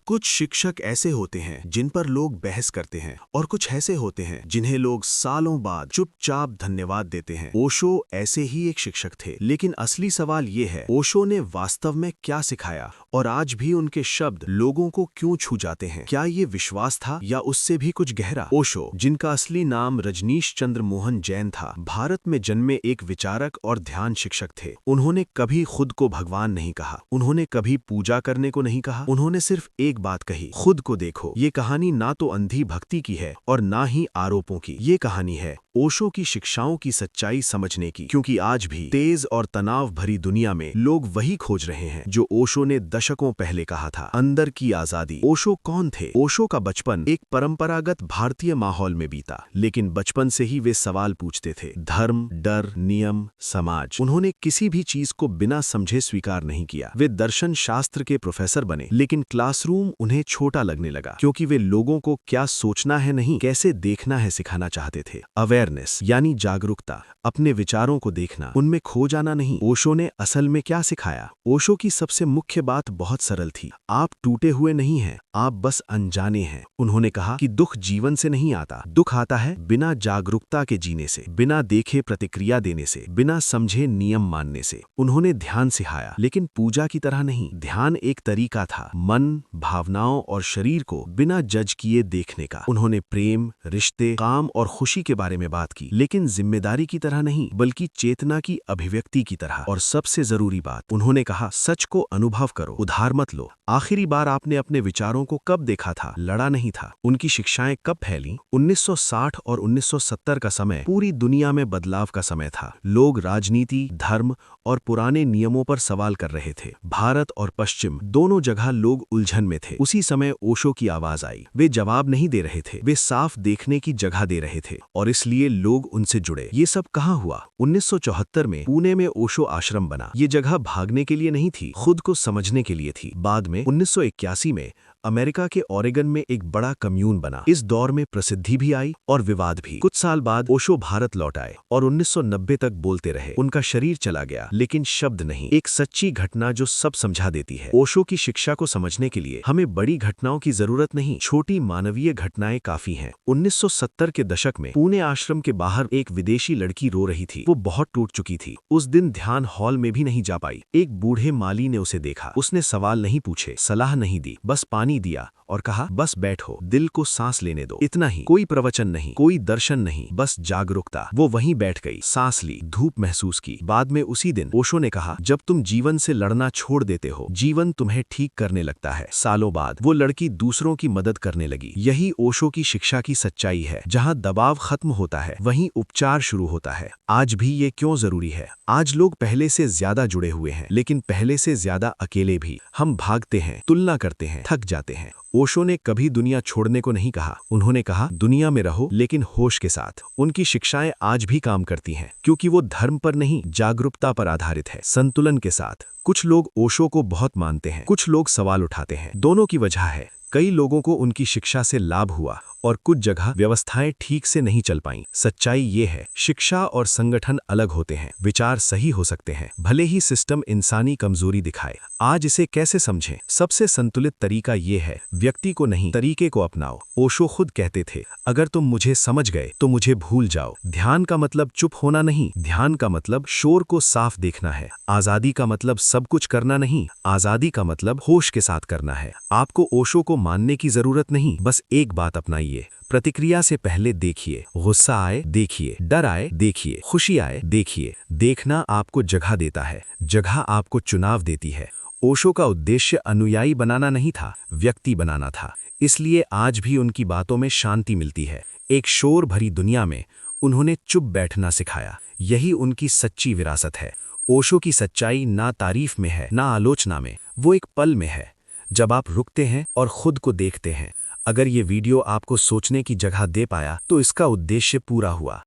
कुछ शिक्षक ऐसे होते हैं जिन पर लोग बहस करते हैं और कुछ ऐसे होते हैं जिन्हें लोग सालों बाद चुपचाप धन्यवाद देते हैं। ओशो ऐसे ही एक शिक्षक थे, लेकिन असली सवाल ये है, ओशो ने वास्तव में क्या सिखाया और आज भी उनके शब्द लोगों को क्यों छू जाते हैं? क्या ये विश्वास था या उससे भी कुछ गहरा? ओशो, जिनका असली नाम रजनीश चंद्र मोहन जैन था, भारत में जन्मे एक विचारक और ध्यान शिक्षक थे। उन्होंने कभी खुद को भगवान नहीं कहा, उन्होंने कभी पूजा करने को नहीं कहा, उन्होंने सिर्फ एक बात कही, खुद को देखो। ये कहानी ना तो अंधी भक्ति की है और ना ही आरोपों की। ये कहानी है ओशो की शिक्षाओं की सच्चाई समझने की, क्योंकि आज भी तेज और तनाव भरी दुनिया में लोग वही खोज रहे हैं जो ओशो ने दशकों पहले कहा था, अंदर की आजादी। ओशो कौन थे? ओशो का बचपन एक परंपरागत भारतीय माहौल में बीता, लेकिन बचपन से ही वे सवाल पूछते थे, धर्म, डर, नियम, समाज। उन्होंने किसी भी चीज को बिना समझे स्वीकार नहीं किया। वे दर्शन शास्त्र के प्रोफेसर बने, लेकिन क्लासरूम उन्हें छोटा लगने लगा, क्योंकि वे लोगों को क्या सोचना है नहीं, कैसे देखना है सिखाना चाहते थे। अवेयरनेस यानी जागरूकता, अपने विचारों को देखना, उनमें खो जाना नहीं। ओशो ने असल में क्या सिखाया? ओशो की सबसे मुख्य बात बहुत सरल थी, आप टूटे हुए नहीं हैं, आप बस अनजाने हैं। उन्होंने कहा कि दुख जीवन से नहीं आता, दुख आता है बिना जागरूकता के जीने से, बिना देखे प्रतिक्रिया देने से, बिना समझे नियम मानने से। उन्होंने ध्यान सिखाया, लेकिन पूजा की तरह नहीं। ध्यान एक तरीका था, मन, भावनाओं और शरीर को बिना जज किए देखने का। उन्होंने प्रेम, रिश्ते, काम और खुशी के बारे में बात की, लेकिन जिम्मेदारी की तरह नहीं, बल्कि चेतना की अभिव्यक्ति की तरह। और सबसे जरूरी बात, उन्होंने कहा, सच को अनुभव करो, उधार मत लो। आखिरी बार आपने अपने विचारों को कब देखा था? लड़ा नहीं था। उनकी शिक्षाएं कब फैली? 1960 और 1970 का समय पूरी दुनिया में बदलाव का समय था। लोग राजनीति, धर्म और पुराने नियमों पर सवाल कर रहे थे। भारत और पश्चिम दोनों जगह लोग उलझन में थे। उसी समय ओशो की आवाज आई। वे जवाब नहीं दे रहे थे, वे साफ देखने की जगह दे रहे थे, और इसलिए लोग उनसे जुड़े। ये सब कहाँ हुआ? 1974 में पुणे में ओशो आश्रम बना। ये जगह भागने के लिए नहीं थी, खुद को समझने के लिए थी। बाद में 1981 में अमेरिका के ओरेगन में एक बड़ा कम्यून बना। इस दौर में प्रसिद्धि भी आई और विवाद भी। कुछ साल बाद ओशो भारत लौट आए और 1990 तक बोलते रहे। उनका शरीर चला गया, लेकिन शब्द नहीं। एक सच्ची घटना जो सब समझा देती है। ओशो की शिक्षा को समझने के लिए हमें बड़ी घटनाओं की जरूरत नहीं, छोटी मानवीय घटनाएं काफी हैं। 1970 के दशक में पुणे आश्रम के बाहर एक विदेशी लड़की रो रही थी। वो बहुत टूट चुकी थी। उस दिन ध्यान हॉल में भी नहीं जा पाई। एक बूढ़े माली ने उसे देखा। उसने सवाल नहीं पूछे, सलाह नहीं दी, बस पानी दिया और कहा, बस बैठो, दिल को सांस लेने दो। इतना ही, कोई प्रवचन नहीं, कोई दर्शन नहीं, बस जागरूकता। वो वहीं बैठ गई, सांस ली, धूप महसूस की। बाद में उसी दिन ओशो ने कहा, जब तुम जीवन से लड़ना छोड़ देते हो, जीवन तुम्हें ठीक करने लगता है। सालों बाद वो लड़की दूसरों की मदद करने लगी। यही ओशो की शिक्षा की सच्चाई है। जहाँ दबाव खत्म होता है, वहीं उपचार शुरू होता है। आज भी ये क्यों जरूरी है? आज लोग पहले से ज्यादा जुड़े हुए हैं, लेकिन पहले से ज्यादा अकेले भी। हम भागते हैं, तुलना करते हैं, थक जाते हैं। ओशो ने कभी दुनिया छोड़ने को नहीं कहा। उन्होंने कहा, दुनिया में रहो, लेकिन होश के साथ। उनकी शिक्षाएं आज भी काम करती हैं, क्योंकि वो धर्म पर नहीं, जागरूकता पर आधारित है, संतुलन के साथ। कुछ लोग ओशो को बहुत मानते हैं, कुछ लोग सवाल उठाते हैं। दोनों की वजह है, कई लोगों को उनकी शिक्षा से लाभ हुआ और कुछ जगह व्यवस्थाएं ठीक से नहीं चल पाईं। सच्चाई ये है, शिक्षा और संगठन अलग होते हैं, विचार सही हो सकते हैं, भले ही सिस्टम इंसानी कमजोरी दिखाए। आज इसे कैसे समझें? सबसे संतुलित तरीका ये है, व्यक्ति को नहीं, तरीके को अपनाओ। ओशो खुद कहते थे, अगर तुम मुझे समझ गए तो मुझे भूल जाओ। ध्यान का मतलब चुप होना नहीं, ध्यान का मतलब शोर को साफ देखना है। आजादी का मतलब सब कुछ करना नहीं, आजादी का मतलब होश के साथ करना है। आपको ओशो को मानने की जरूरत नहीं, बस एक बात अपनाइए, प्रतिक्रिया से पहले देखिए। गुस्सा आए देखिए, डर आए देखिए, खुशी आए देखिए। देखना आपको जगह देता है, जगह आपको चुनाव देती है। ओशो का उद्देश्य अनुयायी बनाना नहीं था, व्यक्ति बनाना था। इसलिए आज भी उनकी बातों में शांति मिलती है। एक शोर भरी दुनिया में उन्होंने चुप बैठना सिखाया। यही उनकी सच्ची विरासत है। ओशो की सच्चाई ना तारीफ में है, ना आलोचना में, वो एक पल में है, जब आप रुकते हैं और खुद को देखते हैं। अगर ये वीडियो आपको सोचने की जगह दे पाया, तो इसका उद्देश्य पूरा हुआ।